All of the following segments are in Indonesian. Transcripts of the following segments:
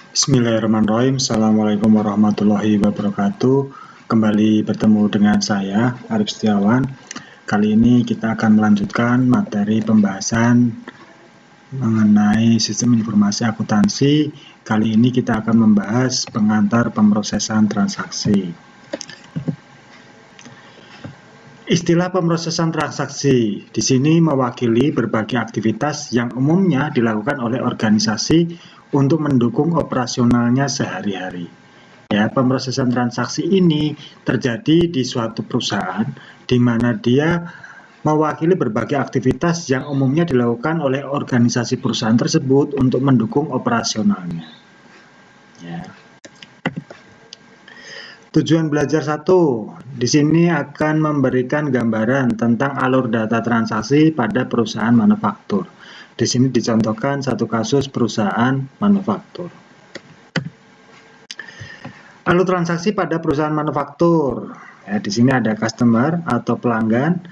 Bismillahirrahmanirrahim. Assalamualaikum warahmatullahi wabarakatuh. Kembali bertemu dengan saya, Arif Setiawan. Kali ini kita akan melanjutkan materi pembahasan mengenai sistem informasi akuntansi. Kali ini kita akan membahas pengantar pemrosesan transaksi. Istilah pemrosesan transaksi di sini mewakili berbagai aktivitas yang umumnya dilakukan oleh organisasi untuk mendukung operasionalnya sehari-hari. Ya, pemrosesan transaksi ini terjadi di suatu perusahaan di mana dia mewakili berbagai aktivitas yang umumnya dilakukan oleh organisasi perusahaan tersebut untuk mendukung operasionalnya. Ya. Tujuan belajar 1, di sini akan memberikan gambaran tentang alur data transaksi pada perusahaan manufaktur. Di sini dicontohkan satu kasus perusahaan manufaktur. Alur transaksi pada perusahaan manufaktur. Ya, di sini ada customer atau pelanggan,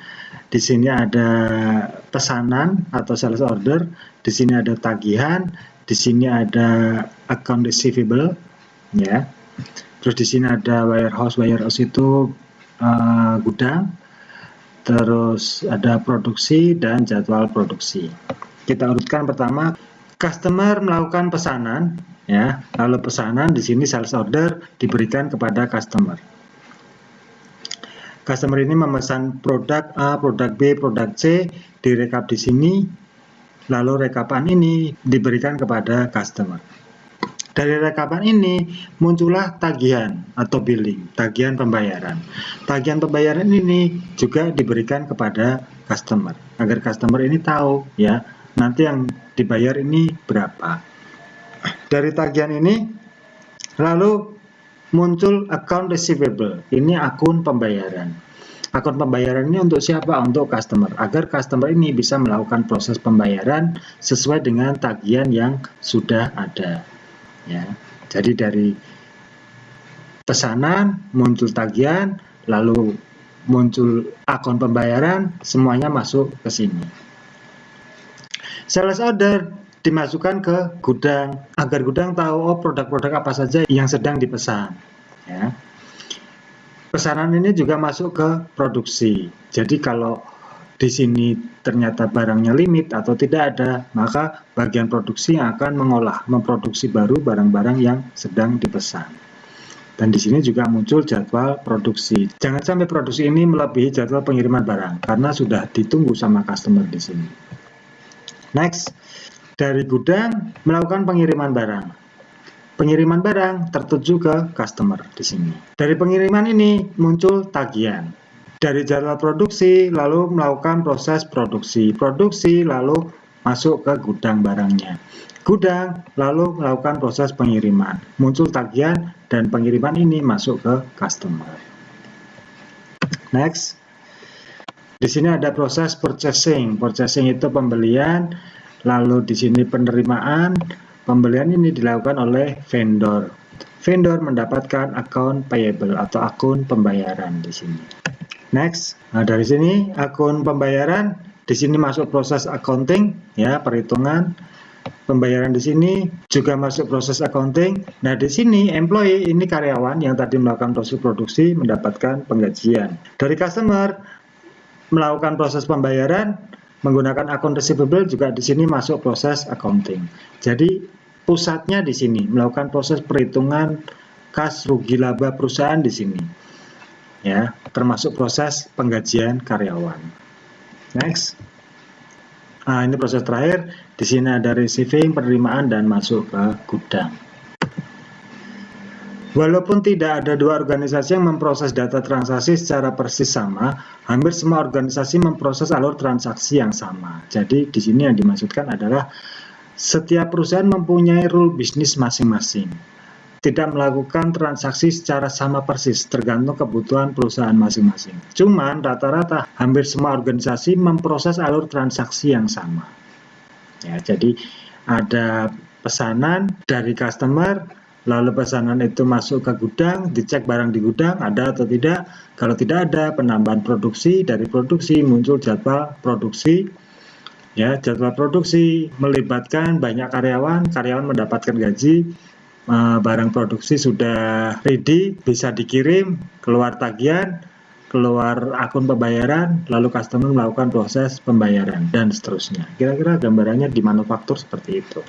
di sini ada pesanan atau sales order, di sini ada tagihan, di sini ada account receivable, ya. Terus di sini ada warehouse itu gudang, terus ada produksi dan jadwal produksi. Kita urutkan pertama, customer melakukan pesanan, ya, lalu pesanan di sini sales order diberikan kepada customer. Customer ini memesan produk A, produk B, produk C, direkap di sini, lalu rekapan ini diberikan kepada customer. Dari rekapan ini muncullah tagihan atau billing, tagihan pembayaran. Tagihan pembayaran ini juga diberikan kepada customer, agar customer ini tahu, ya, nanti yang dibayar ini berapa. Dari tagihan ini lalu muncul account receivable, ini akun pembayaran. Akun pembayaran ini untuk siapa? Untuk customer, agar customer ini bisa melakukan proses pembayaran sesuai dengan tagihan yang sudah ada. Ya, jadi dari pesanan muncul tagihan, lalu muncul akun pembayaran, semuanya masuk ke sini. Sales order dimasukkan ke gudang, agar gudang tahu produk-produk apa saja yang sedang dipesan. Ya. Pesanan ini juga masuk ke produksi. Jadi kalau di sini ternyata barangnya limit atau tidak ada, maka bagian produksi yang akan memproduksi baru barang-barang yang sedang dipesan. Dan di sini juga muncul jadwal produksi. Jangan sampai produksi ini melebihi jadwal pengiriman barang, karena sudah ditunggu sama customer di sini. Next, dari gudang melakukan pengiriman barang. Pengiriman barang tertuju ke customer di sini. Dari pengiriman ini muncul tagihan. Dari jadwal produksi lalu melakukan proses produksi, lalu masuk ke gudang barangnya, gudang lalu melakukan proses pengiriman, muncul tagihan dan pengiriman ini masuk ke customer. Next, di sini ada proses purchasing itu pembelian, lalu di sini penerimaan. Pembelian ini dilakukan oleh vendor mendapatkan akun payable atau akun pembayaran di sini. Next, nah dari sini akun pembayaran, di sini masuk proses accounting, ya, perhitungan. Pembayaran di sini juga masuk proses accounting. Nah di sini employee ini karyawan yang tadi melakukan proses produksi mendapatkan penggajian. Dari customer melakukan proses pembayaran menggunakan akun receivable, juga di sini masuk proses accounting. Jadi pusatnya di sini melakukan proses perhitungan kas rugi laba perusahaan di sini. Ya, termasuk proses penggajian karyawan. Next. Nah, ini proses terakhir. Di sini ada receiving, penerimaan, dan masuk ke gudang. Walaupun tidak ada dua organisasi yang memproses data transaksi secara persis sama, hampir semua organisasi memproses alur transaksi yang sama. Jadi di sini yang dimaksudkan adalah setiap perusahaan mempunyai rule bisnis masing-masing. Tidak melakukan transaksi secara sama persis, tergantung kebutuhan perusahaan masing-masing. Cuman rata-rata hampir semua organisasi memproses alur transaksi yang sama. Ya, jadi ada pesanan dari customer, lalu pesanan itu masuk ke gudang, dicek barang di gudang ada atau tidak. Kalau tidak ada, penambahan produksi, dari produksi muncul jadwal produksi. Ya, jadwal produksi melibatkan banyak karyawan mendapatkan gaji. barang produksi sudah ready, bisa dikirim, keluar tagihan, keluar akun pembayaran, lalu customer melakukan proses pembayaran, dan seterusnya. Kira-kira gambarannya di manufaktur seperti itu.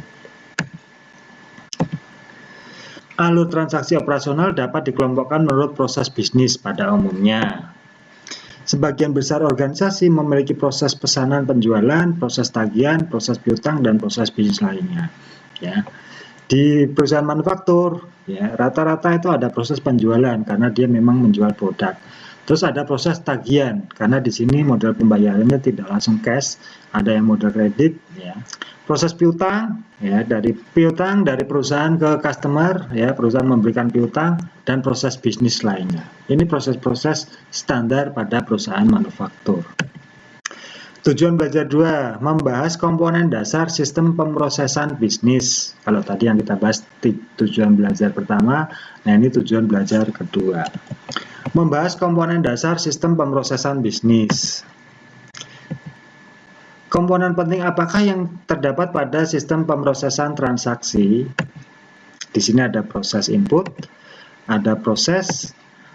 Alur transaksi operasional dapat dikelompokkan menurut proses bisnis pada umumnya. Sebagian besar organisasi memiliki proses pesanan penjualan, proses tagihan, proses piutang, dan proses bisnis lainnya. Ya. Di perusahaan manufaktur, ya, rata-rata itu ada proses penjualan karena dia memang menjual produk. Terus ada proses tagihan karena di sini model pembayarannya tidak langsung cash, ada yang model kredit, ya. Proses piutang, ya, dari piutang dari perusahaan ke customer, ya, perusahaan memberikan piutang, dan proses bisnis lainnya. Ini proses-proses standar pada perusahaan manufaktur. Tujuan belajar 2, membahas komponen dasar sistem pemrosesan bisnis. Kalau tadi yang kita bahas tujuan belajar pertama, nah ini tujuan belajar kedua. Membahas komponen dasar sistem pemrosesan bisnis. Komponen penting apakah yang terdapat pada sistem pemrosesan transaksi? Di sini ada proses input, ada proses,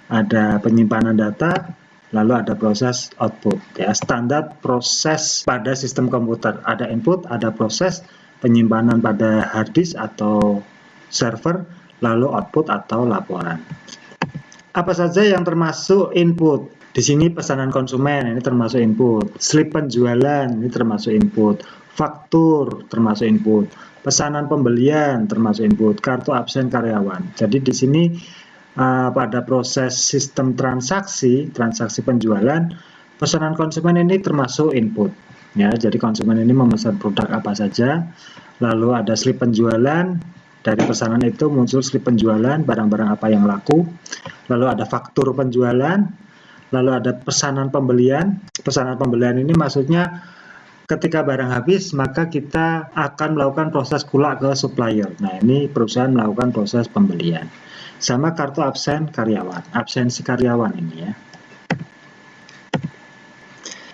ada penyimpanan data, lalu ada proses output, ya, standar proses pada sistem komputer. Ada input, ada proses, penyimpanan pada hard disk atau server, lalu output atau laporan. Apa saja yang termasuk input? Di sini pesanan konsumen, ini termasuk input. Slip penjualan, ini termasuk input. Faktur, termasuk input. Pesanan pembelian, termasuk input. Kartu absen karyawan. Jadi di sini pada proses sistem transaksi penjualan, pesanan konsumen ini termasuk input. Ya, jadi konsumen ini memesan produk apa saja, lalu ada slip penjualan, dari pesanan itu muncul slip penjualan, barang-barang apa yang laku, lalu ada faktur penjualan, lalu ada pesanan pembelian. Pesanan pembelian ini maksudnya ketika barang habis, maka kita akan melakukan proses kulak ke supplier. Nah, ini perusahaan melakukan proses pembelian. Sama kartu absen karyawan, absensi karyawan ini, ya.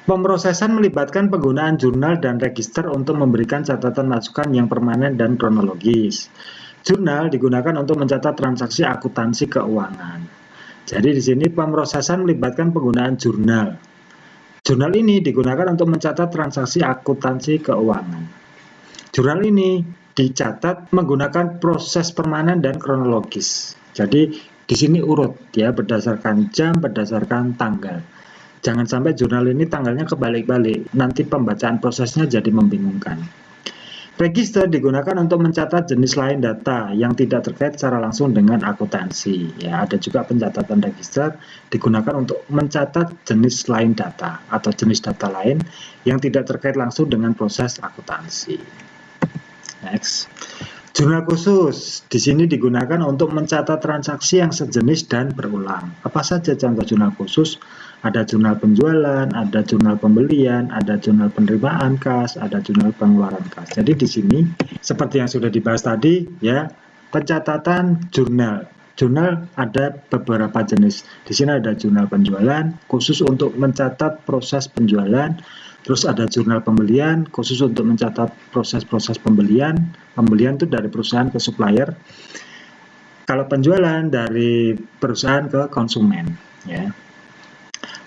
Pemrosesan melibatkan penggunaan jurnal dan register untuk memberikan catatan masukan yang permanen dan kronologis. Jurnal digunakan untuk mencatat transaksi akuntansi keuangan. Jadi di sini pemrosesan melibatkan penggunaan jurnal. Jurnal ini digunakan untuk mencatat transaksi akuntansi keuangan. Jurnal ini dicatat menggunakan proses permanen dan kronologis. Jadi di sini urut, ya, berdasarkan jam, berdasarkan tanggal. Jangan sampai jurnal ini tanggalnya kebalik-balik, nanti pembacaan prosesnya jadi membingungkan. Register digunakan untuk mencatat jenis lain data yang tidak terkait secara langsung dengan akuntansi. Ya, ada juga pencatatan register digunakan untuk mencatat jenis lain data atau jenis data lain yang tidak terkait langsung dengan proses akuntansi. Next. Jurnal khusus di sini digunakan untuk mencatat transaksi yang sejenis dan berulang. Apa saja contoh jurnal khusus? Ada jurnal penjualan, ada jurnal pembelian, ada jurnal penerimaan kas, ada jurnal pengeluaran kas. Jadi di sini seperti yang sudah dibahas tadi, ya, pencatatan jurnal. Jurnal ada beberapa jenis. Di sini ada jurnal penjualan khusus untuk mencatat proses penjualan. Terus ada jurnal pembelian khusus untuk mencatat proses-proses pembelian. Pembelian itu dari perusahaan ke supplier. Kalau penjualan dari perusahaan ke konsumen, ya.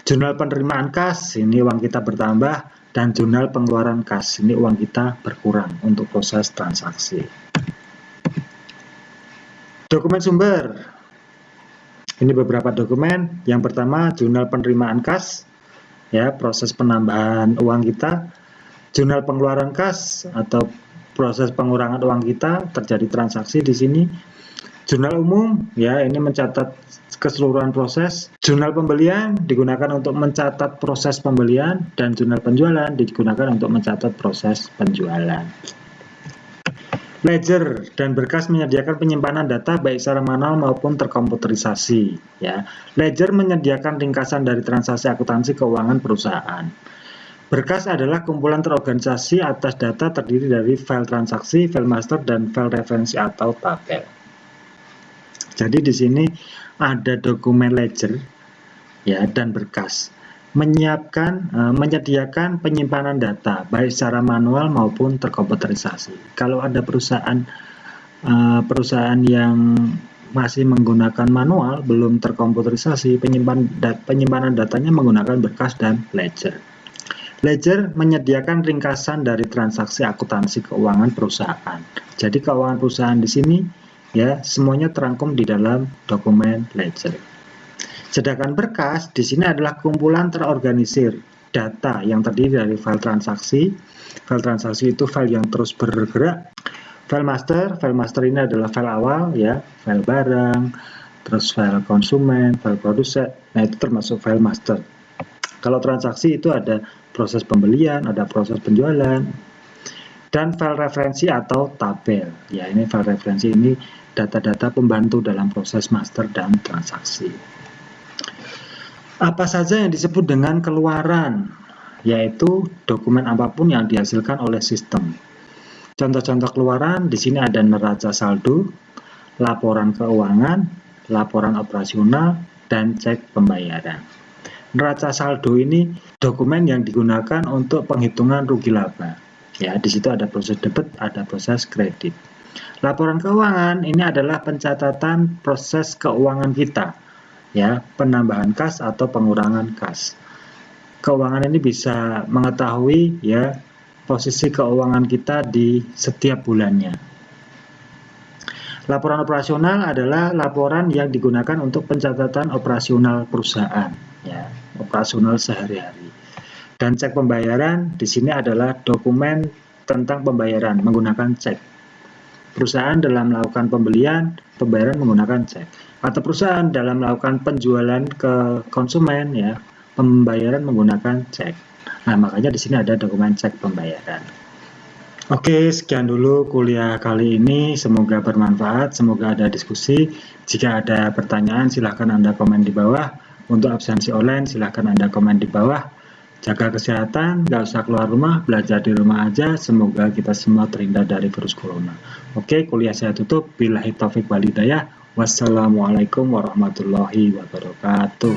Jurnal penerimaan kas, ini uang kita bertambah, dan jurnal pengeluaran kas, ini uang kita berkurang untuk proses transaksi. Dokumen sumber. Ini beberapa dokumen. Yang pertama jurnal penerimaan kas, ya, proses penambahan uang kita. Jurnal pengeluaran kas atau proses pengurangan uang kita, terjadi transaksi di sini. Jurnal umum, ya, ini mencatat keseluruhan proses. Jurnal pembelian digunakan untuk mencatat proses pembelian, dan jurnal penjualan digunakan untuk mencatat proses penjualan. Ledger dan berkas menyediakan penyimpanan data baik secara manual maupun terkomputerisasi. Ya. Ledger menyediakan ringkasan dari transaksi akuntansi keuangan perusahaan. Berkas adalah kumpulan terorganisasi atas data terdiri dari file transaksi, file master, dan file referensi atau tabel. Jadi di sini ada dokumen ledger, ya, dan berkas. Menyediakan penyimpanan data baik secara manual maupun terkomputerisasi. Kalau ada perusahaan perusahaan yang masih menggunakan manual, belum terkomputerisasi, penyimpanan datanya menggunakan berkas dan ledger. Ledger menyediakan ringkasan dari transaksi akuntansi keuangan perusahaan. Jadi keuangan perusahaan di sini ya semuanya terangkum di dalam dokumen ledger. Sedangkan berkas di sini adalah kumpulan terorganisir data yang terdiri dari file transaksi. File transaksi itu file yang terus bergerak. File master ini adalah file awal ya, file barang, terus file konsumen, file produsen. Nah, itu termasuk file master. Kalau transaksi itu ada proses pembelian, ada proses penjualan, dan file referensi atau tabel. Ya, ini file referensi ini data-data pembantu dalam proses master dan transaksi. Apa saja yang disebut dengan keluaran? Yaitu dokumen apapun yang dihasilkan oleh sistem. Contoh-contoh keluaran di sini ada neraca saldo, laporan keuangan, laporan operasional, dan cek pembayaran. Neraca saldo ini dokumen yang digunakan untuk penghitungan rugi laba. Ya, di situ ada proses debit, ada proses kredit. Laporan keuangan ini adalah pencatatan proses keuangan kita, ya, penambahan kas atau pengurangan kas. Keuangan ini bisa mengetahui ya posisi keuangan kita di setiap bulannya. Laporan operasional adalah laporan yang digunakan untuk pencatatan operasional perusahaan, ya, operasional sehari-hari. Dan cek pembayaran di sini adalah dokumen tentang pembayaran menggunakan cek. Perusahaan dalam melakukan pembelian, pembayaran menggunakan cek. Atau perusahaan dalam melakukan penjualan ke konsumen, ya, pembayaran menggunakan cek. Nah, makanya di sini ada dokumen cek pembayaran. Oke, sekian dulu kuliah kali ini. Semoga bermanfaat, semoga ada diskusi. Jika ada pertanyaan, silahkan Anda komen di bawah. Untuk absensi online, silahkan Anda komen di bawah. Jaga kesehatan, nggak usah keluar rumah, belajar di rumah aja. Semoga kita semua terhindar dari virus corona. Oke, kuliah saya tutup. Billahi taufik wal hidayah. Wassalamualaikum warahmatullahi wabarakatuh.